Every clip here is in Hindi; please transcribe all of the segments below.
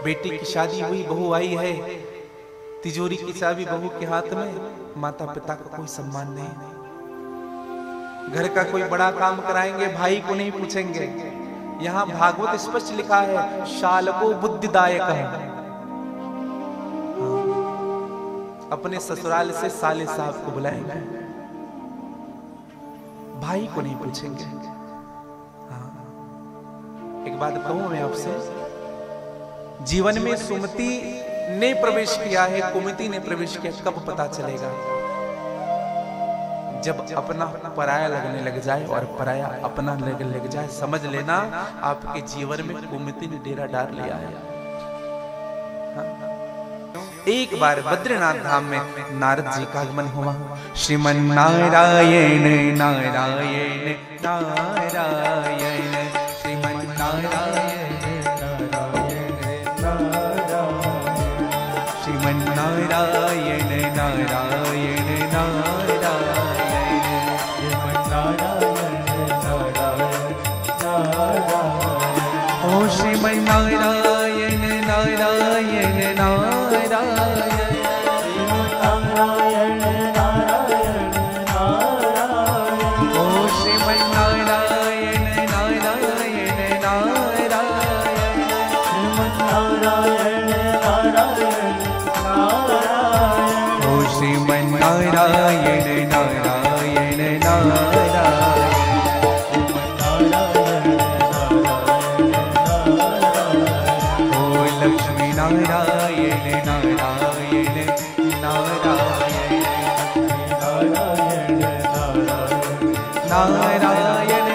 बेटी की शादी हुई, बहू आई है, तिजोरी की चाबी बहू के हाथ में, माता पिता का कोई सम्मान नहीं। घर का कोई बड़ा काम कराएंगे, भाई को नहीं पूछेंगे। यहां भागवत स्पष्ट लिखा है, शाल को बुद्धिदायक है। अपने ससुराल से साले साहब को बुलाएंगे, भाई को नहीं पूछेंगे। हाँ। एक बात कहूं मैं आपसे, जीवन में सुमति ने प्रवेश किया है, कुमति ने प्रवेश किया, कब पता चलेगा? जब अपना पराया लगने लग जाए और पराया अपना लगने लग जाए, समझ लेना आपके जीवन में कुमति ने डेरा डाल लिया है। हाँ। एक बार बद्रीनाथ धाम में नारद जी का आगमन हुआ। श्रीमन नारायण नारायण नारायण, श्रीमन नारायण श्रीमन नारायण नारायण नारायण, श्रीमन नारायण ओ श्रीमन नारायण नारायण नारायण, नारायण नारायण नारायण, ओ लक्ष्मी नारायण नारायण नारायण, नारायण नारायण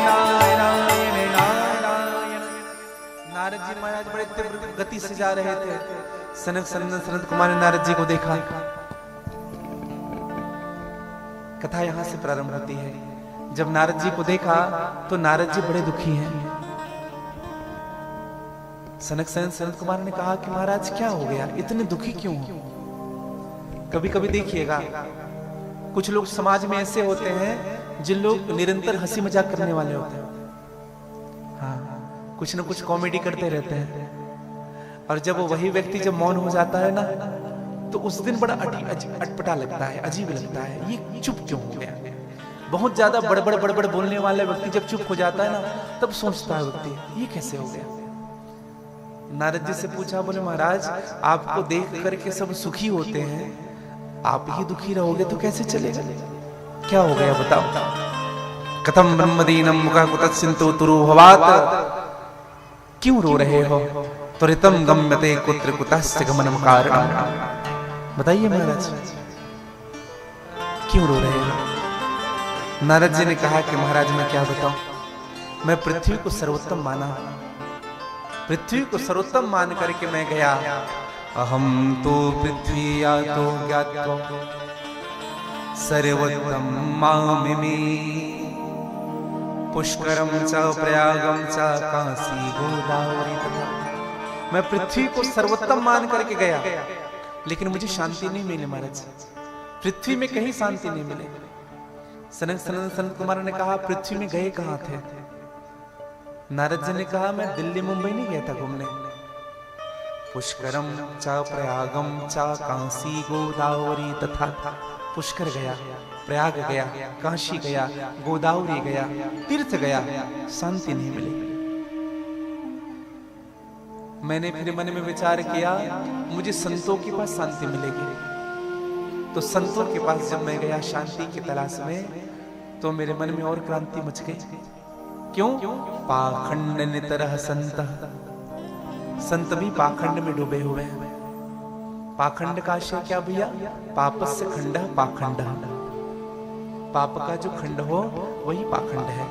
नारायण। नारद जी महाराज बड़े तीव्र गति से जा रहे थे। सनत कुमार ने नारद जी को देखा। कथा यहां से प्रारंभ होती है। जब नारद जी को देखा तो नारद जी बड़े दुखी हैं। सनत कुमार ने कहा कि महाराज क्या हो गया, इतने दुखी क्यों हो? कभी कभी देखिएगा कुछ लोग समाज में ऐसे होते हैं जिन लोग निरंतर हंसी मजाक करने वाले होते हैं। हाँ, कुछ न कुछ कॉमेडी करते रहते हैं, और जब वो वही व्यक्ति जब मौन हो जाता है ना, तो उस दिन बड़ा अटपटा लगता है, अजीब लगता है, ये चुप क्यों हो गया? बहुत ज्यादा बड़बड़ बोलने वाला व्यक्ति जब चुप हो जाता है ना, तब सोचता है व्यक्ति ये कैसे हो गया। नारद जी से पूछा, बोले महाराज आपको देख करके सब सुखी होते हैं, आप ही दुखी रहोगे तो कैसे चलेगा? क्या हो गया बताओ। कथम ब्रह्मदीनम मुखा कुतसिंतो तुरु भवात, क्यों रो रहे हो? त्वरितम गम्यते कुत्र कुतस्य गमनम कारणम, बताइए महाराज क्यों रो रहे हो? नारद जी ने कहा कि महाराज मैं क्या बताऊं, मैं पृथ्वी को सर्वोत्तम माना, पृथ्वी को सर्वोत्तम मान करके मैं गया। अहम तो पृथ्वी या तो ज्ञात्वा सर्वोत्तम मामिमे, पुष्करम च प्रयागम च काशी गोदावरी तथा। मैं पृथ्वी को सर्वोत्तम मान करके गया, लेकिन मुझे शांति नहीं मिली महाराज, पृथ्वी में कहीं शांति नहीं मिली। सनत कुमार ने कहा पृथ्वी में गए कहां थे? नारद जी ने कहा मैं दिल्ली मुंबई नहीं गया था घूमने। पुष्करम च प्रयागम च काशी गोदावरी तथा, पुष्कर गया, प्रयाग गया, काशी गया, गोदावरी गया, तीर्थ गया, शांति नहीं मिली। मैंने फिर मन में विचार किया मुझे संतों के पास शांति मिलेगी। तो संतों के पास जब मैं गया शांति की तलाश में, तो मेरे मन में और क्रांति मच गई। क्यों? पाखंड नितरह संत, संत भी पाखंड में डूबे हुए हैं। पाखंड का आशय क्या भैया? पापस्य खंडः पाखंडः, पाप का जो खंड हो वही पाखंड है।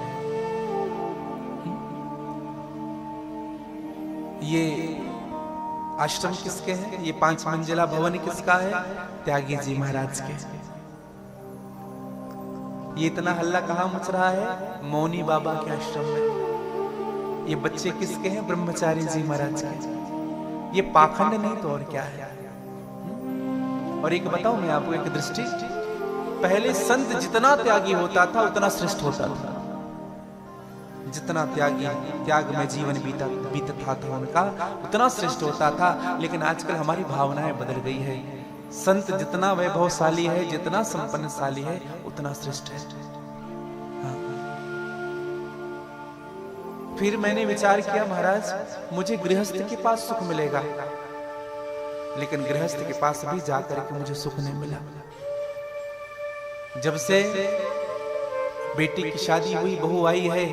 ये आश्रम किसके हैं? ये 5 मंजिला भवन किसका है? त्यागी जी महाराज के। ये इतना हल्ला कहां मच रहा है? मौनी बाबा के आश्रम में। ये बच्चे किसके हैं? ब्रह्मचारी जी महाराज के। ये पाखंड नहीं तो और क्या है? और एक बताऊं मैं आपको एक दृष्टि, पहले संत जितना त्यागी होता था उतना श्रेष्ठ होता था। जितना त्याग में जीवन बीतता था उनका उतना श्रेष्ठ होता था। लेकिन आजकल हमारी भावनाएं बदल गई है। संत जितना वैभवशाली है, जितना संपन्नशाली है, उतना श्रेष्ठ है। हाँ। फिर मैंने विचार किया, महाराज मुझे गृहस्थ के पास सुख मिलेगा, लेकिन गृहस्थ के पास भी जाकर के मुझे सुख नहीं मिला। जब से बेटी की शादी हुई, बहू आई है,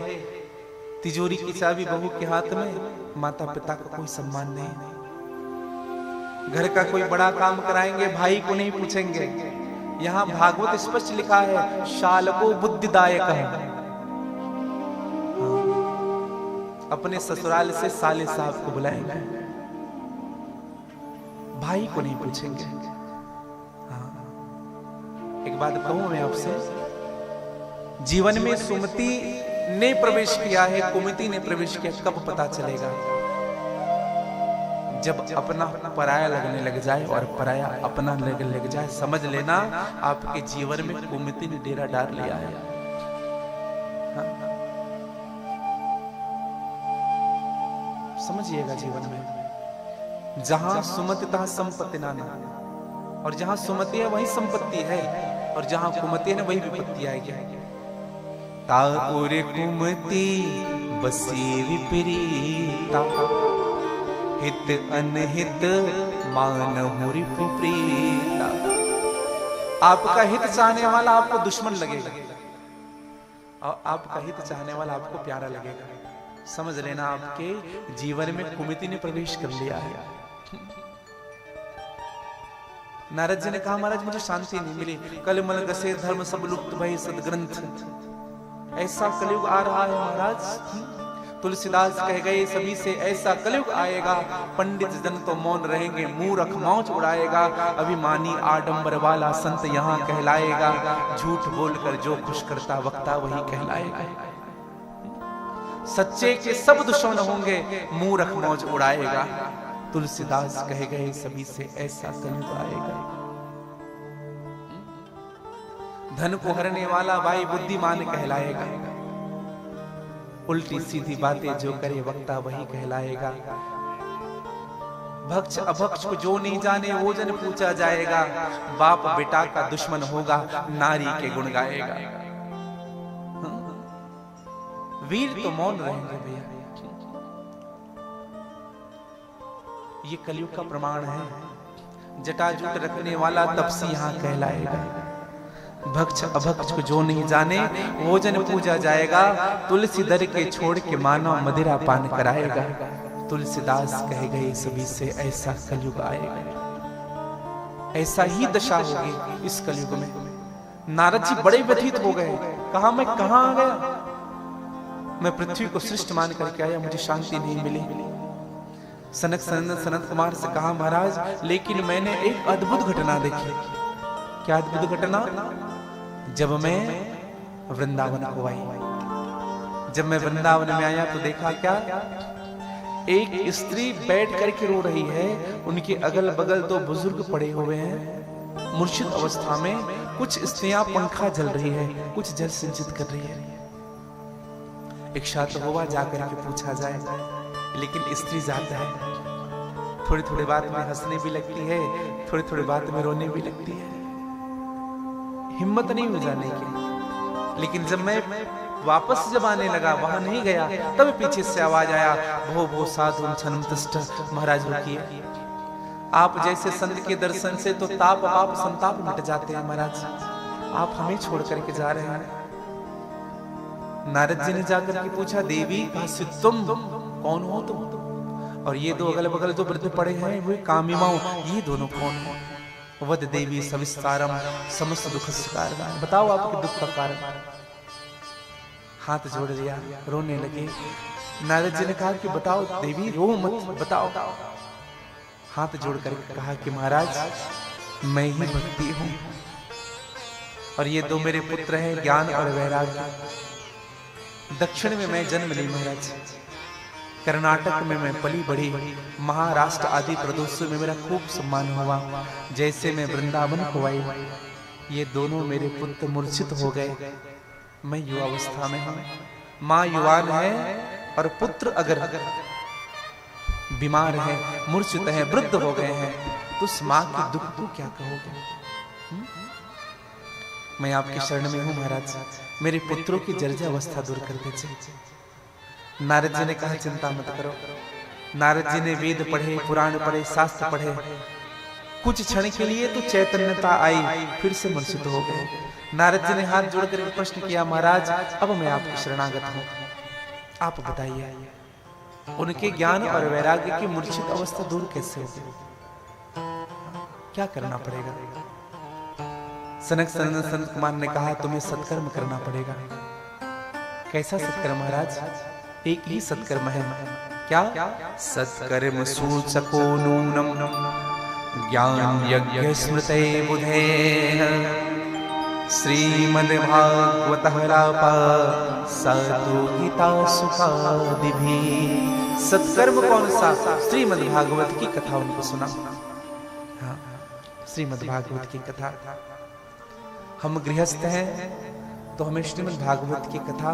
तिजोरी की चाबी बहू के हाथ में, माता पिता का कोई सम्मान नहीं। घर का कोई बड़ा काम कराएंगे, भाई को नहीं पूछेंगे। यहाँ भागवत स्पष्ट लिखा है, शालको बुद्धिदायक है। अपने ससुराल से साले साहब को बुलाएंगे, भाई को नहीं पूछेंगे। हाँ। एक बात कहूं मैं आपसे, जीवन में सुमति ने प्रवेश किया है, कुमति ने प्रवेश किया, कब पता चलेगा? जब अपना पराया लगने लग जाए और पराया अपना लगने लग जाए, समझ लेना आपके जीवन में कुमति ने डेरा डाल लिया है। हाँ? समझिएगा, जीवन में जहां सुमति तहां संपत्ति नाना, और जहां सुमति है वही संपत्ति है, और जहां कुमति है वही विपत्ति आएगी। तापुर कुमति बसी विपरीता, हित अनहित मानहु विपरीता। आपका हित चाहने वाला आपको दुश्मन लगेगा, और आपका हित चाहने वाला आपको प्यारा लगेगा। समझ लेना, आपके जीवन में कुमति ने प्रवेश कर लिया है। नारद जी ने कहा, महाराज मुझे शांति नहीं मिली, कल मल गसे धर्म सब लुप्त भय सदग्रंथ। ऐसा कलयुग आ रहा है महाराज। तुलसीदास कह गए सभी से, ऐसा कलयुग आएगा, पंडित जन तो मौन रहेंगे, मूर्ख मौज उड़ाएगा, अभिमानी आडंबर वाला संत यहाँ कहलाएगा, झूठ बोलकर जो खुश करता वक्ता वही कहलाएगा। सच्चे के सब दुश्मन होंगे, मूर्ख मौज उड़ाएगा। तुलसीदास कह गए सभी से, ऐसा कलयुग आएगा। धन को हरने वाला भाई बुद्धिमान कहलाएगा, उल्टी सीधी बातें जो करे वक्ता वही कहलाएगा। भक्ष अभक्ष को जो नहीं जाने वो जन पूछा जाएगा, बाप बेटा का दुश्मन होगा, नारी के गुण गाएगा। वीर तो मौन रहेंगे भैया, ये कलयुग का प्रमाण है। जटाजूट रखने वाला तपसी यहाँ कहलाएगा। भक्ष अभक्ष को जो नहीं जाने वो जन पूजा जाएगा, तुलसी दर के छोड़ के मानव मदिरा पान कराएगा। तुलसीदास कह गए सभी से, ऐसा कलयुग आएगा। ऐसा ही दशा होगी इस कलयुग में। नारद जी बड़े व्यथित हो गए, कहा मैं कहां आ गया, मैं पृथ्वी को सृष्ट मान करके आया, मुझे शांति नहीं मिली। सनत कुमार से कहा, महाराज लेकिन मैंने एक अद्भुत घटना देखी। क्या अद्भुत घटना? जब मैं वृंदावन को आई, जब मैं वृंदावन में आया तो देखा क्या, एक स्त्री बैठ करके रो रही है, उनके अगल बगल दो बुजुर्ग पड़े हुए हैं मूर्छित अवस्था में। कुछ स्त्रियां पंखा जल रही है, कुछ जल सिंचित कर रही है। इच्छा तो हुआ जाकर के पूछा जाए, लेकिन स्त्री जाता है, थोड़ी थोड़ी बात में हंसने भी लगती है, थोड़ी थोड़ी बात में रोने भी लगती है, हिम्मत नहीं हो जाने की। लेकिन जब मैं वापस जब आने लगा, वहां नहीं गया, तब पीछे से आवाज आया, भो भो साधु छनम तिष्ठ। महाराज रुकिए, आप जैसे संत के दर्शन से तो ताप पाप संताप मिट जाते हैं महाराज, आप हमें छोड़ करके जा रहे हैं। नारद जी ने जाकर के पूछा, देवी तुम कौन हो तुम? और ये दो अगल बगल जो वृद्ध पड़े हैं वे कामिमाओं, ये दोनों कौन हो? वद देवी सविस्तारम समस्त दुख कारण, बताओ आपके दुख का कारण। हाथ जोड़ लिया, रोने लगे। नारद जी ने कहा कि बताओ देवी, रो मत, बताओ। हाथ जोड़ कर कहा कि महाराज मैं ही भक्ति हूं, और ये दो मेरे पुत्र हैं ज्ञान और वैराग्य। दक्षिण में मैं जन्म ली महाराज, कर्नाटक में मैं पली बढ़ी, महाराष्ट्र आदि प्रदेशों में मेरा खूब सम्मान हुआ। जैसे मैं वृंदावन को आई, ये दोनों मेरे पुत्र मूर्छित हो गए। मैं युवावस्था में हूँ, माँ युवान है और पुत्र अगर बीमार है, मूर्छित है, वृद्ध हो गए हैं, तो उस माँ के दुख को क्या कहोगे? मैं आपकी शरण में हूं महाराज, मेरे पुत्रों की जर्जर अवस्था दूर कर दीजिए। नारद जी ने कहा चिंता मत करो। नारद जी ने वेद पढ़े, पुराण पढ़े, शास्त्र पढ़े, कुछ क्षण के लिए तो चैतन्यता आई, फिर से मूर्छित हो गए। नारद जी ने हाथ जोड़कर एक प्रश्न किया, महाराज अब मैं आपकी शरणागत हूं, आप बताइए उनके ज्ञान और वैराग्य की मूर्छित अवस्था दूर कैसे होगी? क्या करना पड़ेगा? सनक सनंदन संत कुमार ने कहा तुम्हें सत्कर्म करना पड़ेगा। कैसा सत्कर्म महाराज? एक ही सत्कर्म है। क्या? सत्कर्म सूचको नूनम ज्ञान यज्ञ स्मृते बुधे श्रीमद्भागवतः रापा साधु गीता सुखादिभी। सत्कर्म कौन सा? श्रीमद्भागवत की कथा उनको सुना। हाँ, श्रीमद्भागवत की कथा। हम गृहस्थ हैं तो हमें श्रीमद्भागवत की कथा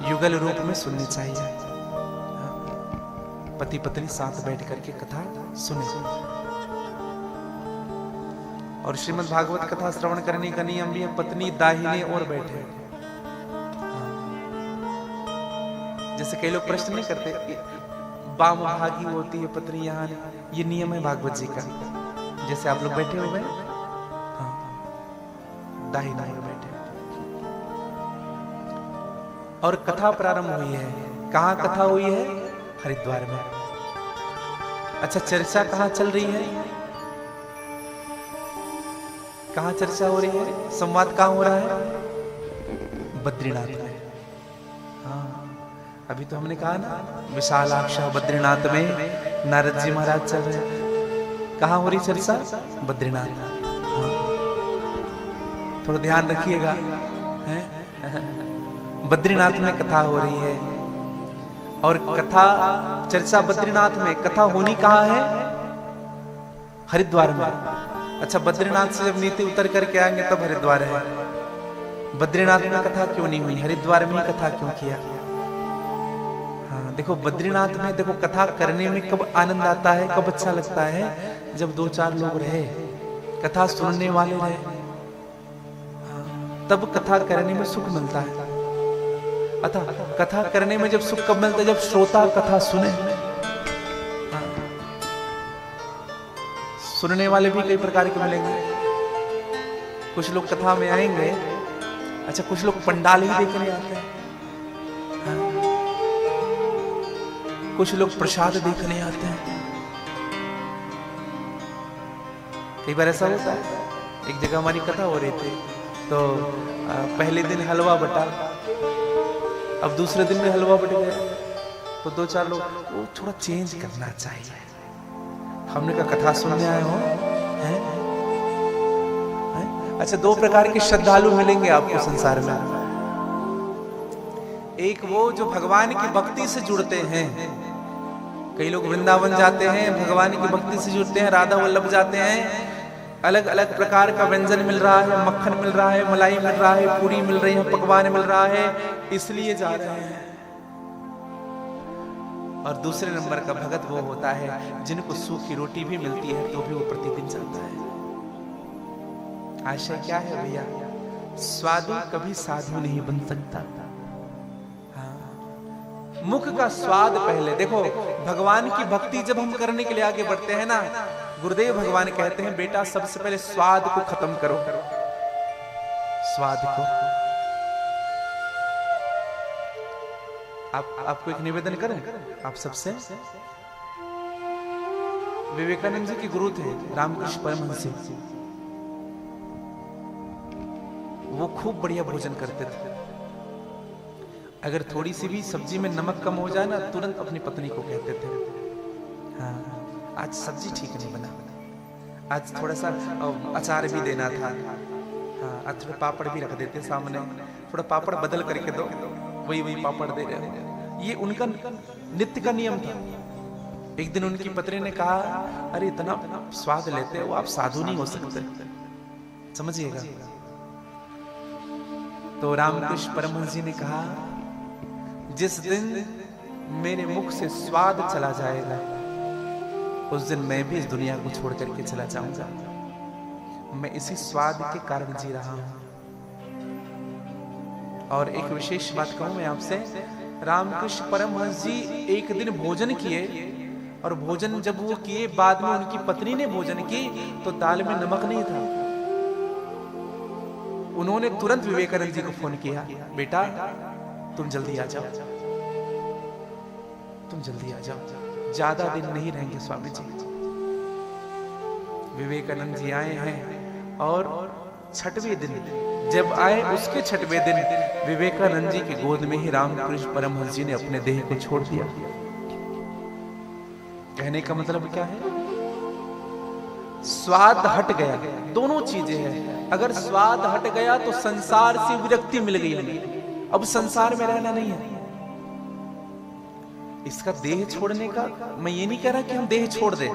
युगल रूप में सुननी चाहिए। पति पत्नी साथ बैठ करके कथा सुने। और श्रीमद् भागवत कथा श्रवण करने का नियम भी है, पत्नी दाहिने ओर बैठे। जैसे कई लोग प्रश्न नहीं करते, वाम भागी होती है पत्नी यहाँ, ये नियम है भागवत जी का। जैसे आप लोग बैठे हुए हैं, दाहिना ओर बैठे। और कथा प्रारंभ हुई है। कहाँ कथा हुई है? हरिद्वार में। अच्छा, चर्चा कहाँ चल रही है? कहाँ चर्चा हो रही है? संवाद कहाँ हो रहा है? बद्रीनाथ में। हाँ, अभी तो हमने कहा ना, विशालाक्ष बद्रीनाथ में नारद जी महाराज चल रहे हैं। कहाँ हो रही चर्चा? बद्रीनाथ। हाँ, थोड़ा ध्यान रखिएगा। बद्रीनाथ में कथा हो रही है। और कथा चर्चा बद्रीनाथ में, कथा होनी कहाँ है? हरिद्वार में। अच्छा, बद्रीनाथ से जब नीचे उतर करके आएंगे तब हरिद्वार है। बद्रीनाथ में कथा क्यों नहीं हुई? हरिद्वार में ही कथा क्यों किया? हाँ, देखो बद्रीनाथ में देखो कथा करने में कब आनंद आता है, कब अच्छा लगता है? जब दो चार लोग रहे, कथा सुनने वाले रहे, तब कथा करने में सुख मिलता है। अतः कथा करने में जब सुख कब मिलता है? जब श्रोता कथा सुने। सुनने वाले भी कई प्रकार के मिलेंगे। कुछ लोग कथा में आएंगे, अच्छा कुछ लोग पंडाल ही देखने आते हैं, कुछ लोग प्रसाद देखने आते हैं। कई बार ऐसा होता है। एक जगह हमारी कथा हो रही थी, तो पहले दिन हलवा बटा, अब दूसरे दिन भी हलवा बट गया, तो दो चार लोग वो थोड़ा चेंज करना चाहिए। हमने कहा कथा सुनने आए हो हैं? अच्छा, दो प्रकार के श्रद्धालु मिलेंगे आपको संसार में। एक वो जो भगवान की भक्ति से जुड़ते हैं। कई लोग वृंदावन जाते हैं, भगवान की भक्ति से जुड़ते हैं, राधा वल्लभ जाते हैं, अलग अलग प्रकार का व्यंजन मिल रहा है, मक्खन मिल रहा है, मलाई मिल रहा है, पूरी मिल रही है, पकवान मिल रहा है, इसलिए जा रहे हैं। और दूसरे नंबर का भगत वो होता है जिनको सूखी रोटी भी मिलती है तो भी वो प्रतिदिन जाता है। आशय क्या है भैया? स्वादु कभी साधु नहीं बन सकता। हाँ, मुख का स्वाद पहले देखो। भगवान की भक्ति जब हम करने के लिए आगे बढ़ते हैं ना, गुरुदेव भगवान कहते हैं बेटा सबसे पहले स्वाद को खत्म करो। स्वाद को। आपको एक निवेदन करें आप सबसे। विवेकानंद जी के गुरु थे रामकृष्ण परमहंस जी। वो खूब बढ़िया भोजन करते थे। अगर थोड़ी सी भी सब्जी में नमक कम हो जाए ना, तुरंत अपनी पत्नी को कहते थे, हाँ आज सब्जी ठीक नहीं बना, आज थोड़ा सा अचार भी देना था, हाँ आज थोड़ा पापड़ भी रख देते सामने, थोड़ा पापड़ बदल करके दो, वही पापड़ दे रहे हो। ये उनका नित्य का नियम था। एक दिन उनकी पत्नी ने कहा, अरे इतना स्वाद लेते हो आप, साधु नहीं हो सकते, समझिएगा। तो रामकृष्ण परमहंस जी ने कहा, जिस दिन मेरे मुख से स्वाद चला जाएगा उस दिन मैं भी इस दुनिया को छोड़ करके चला जाऊंगा। मैं इसी स्वाद के कारण जी रहा हूं। और एक विशेष बात कहूं मैं आपसे, रामकृष्ण परमहंस जी एक दिन भोजन किए, और भोजन जब वो किए बाद में उनकी पत्नी ने भोजन की तो दाल में नमक नहीं था। उन्होंने तुरंत विवेकानंद जी को फोन किया, बेटा तुम जल्दी आ जाओ, तुम जल्दी आ जाओ, ज्यादा दिन नहीं रहेंगे स्वामी जी। विवेकानंद जी आए हैं और छठवें दिन जब आए, उसके छठवें दिन विवेकानंद जी की गोद में ही रामकृष्ण परमहंस जी ने अपने देह को छोड़ दिया। कहने का मतलब क्या है? स्वाद हट गया। दोनों चीजें हैं। अगर स्वाद हट गया तो संसार से विरक्ति मिल गई, अब संसार में रहना नहीं है। इसका देह छोड़ने का, मैं ये नहीं कह रहा कि हम देह छोड़ दे,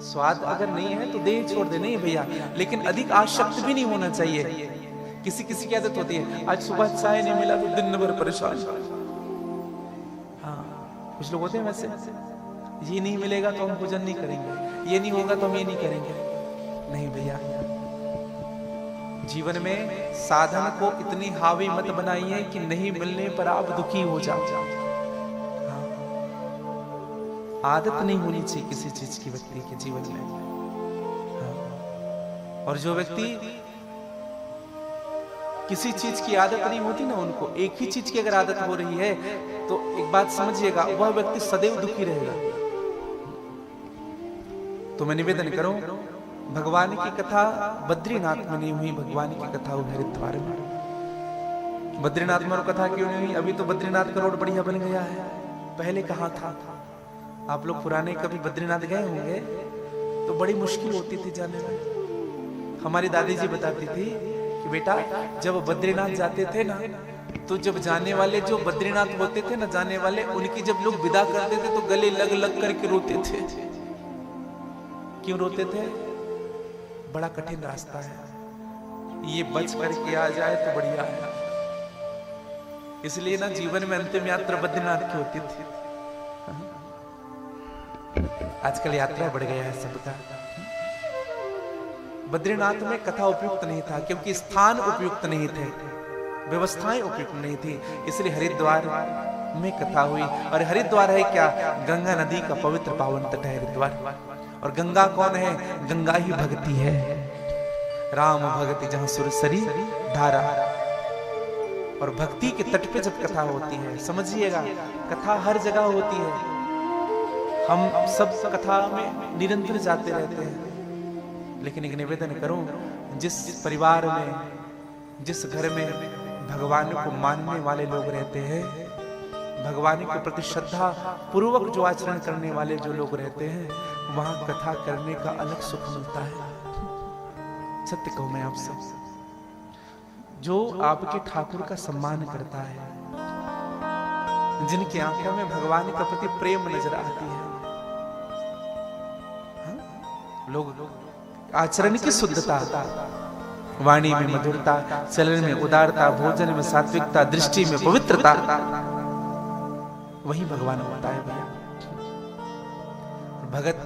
स्वाद अगर नहीं है तो देह छोड़ दे, नहीं भैया, लेकिन अधिक आसक्त भी नहीं होना चाहिए। किसी किसी की आदत होती है, आज सुबह चाय नहीं मिला तो दिन भर परेशान। हाँ, कुछ लोग होते हैं वैसे, ये नहीं मिलेगा तो हम भोजन नहीं करेंगे, ये नहीं होगा तो हम ये नहीं करेंगे। नहीं भैया, जीवन में साधन को इतनी हावी मत बनाइए कि नहीं मिलने पर आप दुखी हो जाओ। आदत नहीं होनी चाहिए किसी चीज की व्यक्ति के जीवन में। और जो व्यक्ति किसी चीज की आदत नहीं होती ना, उनको एक ही चीज की अगर आदत हो रही है तो एक बात समझिएगा, वह व्यक्ति सदैव दुखी रहेगा। तो मैं निवेदन करूं, भगवान की कथा बद्रीनाथ में नहीं हुई, भगवान की कथा हुई हरिद्वार में। बद्रीनाथ में कथा क्यों नहीं हुई? अभी तो बद्रीनाथ का रोड बढ़िया बन गया है, पहले कहाँ था? आप लोग पुराने कभी बद्रीनाथ गए होंगे तो बड़ी मुश्किल होती थी जाने में। हमारी दादी जी बताती थी कि बेटा जब बद्रीनाथ जाते थे ना, तो जब जाने वाले जो बद्रीनाथ होते थे ना, जाने वाले, उनकी जब लोग विदा करते थे तो गले लग लग करके रोते थे। क्यों रोते थे? बड़ा कठिन रास्ता है, ये बच करके आ जाए तो बढ़िया है। इसलिए ना जीवन में अंतिम यात्रा बद्रीनाथ की होती थी। आजकल यात्रा बढ़ गया है सबका। बद्रीनाथ में कथा उपयुक्त नहीं था, क्योंकि स्थान उपयुक्त नहीं थे, व्यवस्थाएं उपयुक्त नहीं थी, इसलिए हरिद्वार में कथा हुई। और हरिद्वार है क्या? गंगा नदी का पवित्र पावन तट है हरिद्वार। और गंगा कौन है? गंगा ही भक्ति है। राम भक्ति जहां सुरसरी धारा। और भक्ति के तट पे जब कथा होती है, समझिएगा कथा हर जगह होती है, हम सब कथा में निरंतर जाते रहते हैं। लेकिन एक निवेदन करूं, जिस परिवार में, जिस घर में भगवान को मानने वाले लोग रहते हैं, भगवान के प्रति श्रद्धा पूर्वक जो आचरण करने वाले जो लोग रहते हैं, वहां कथा करने का अलग सुख मिलता है। सत्य कहूं मैं आपसे, जो आपके ठाकुर का सम्मान करता है, जिनकी आंखों में भगवान के प्रति प्रेम नजर आती है, लोग आचरण की शुद्धता, वाणी में मधुरता, चलन में उदारता, भोजन में सात्विकता, दृष्टि में पवित्रता, वही भगवान होता है भैया। भगत,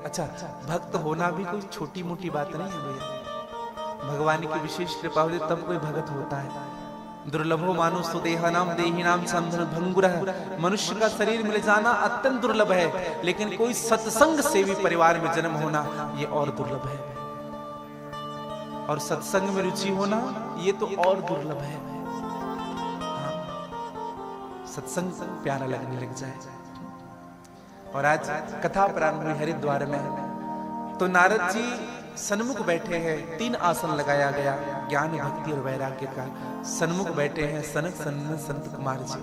अच्छा भक्त होना भी कोई छोटी मोटी बात नहीं है भैया। भगवान की विशेष कृपा होती तब कोई भगत होता है। दुर्लभो मानुष देहानाम देहिनाम संभंगुरः, मनुष्य का शरीर मिल जाना अत्यंत दुर्लभ है, लेकिन कोई सत्संग सेवी परिवार में जन्म होना ये और दुर्लभ है। और सत्संग में रुचि होना ये तो और दुर्लभ है। सत्संग प्यारा लगने लग जाए। और आज कथा प्रारंभ हुई हरिद्वार में, तो नारद जी सन्मुख बैठे हैं, 3 आसन लगाया गया ज्ञान भक्ति और वैराग्य का। सन्मुख बैठे हैं सनक सन्नत संत कुमार जी।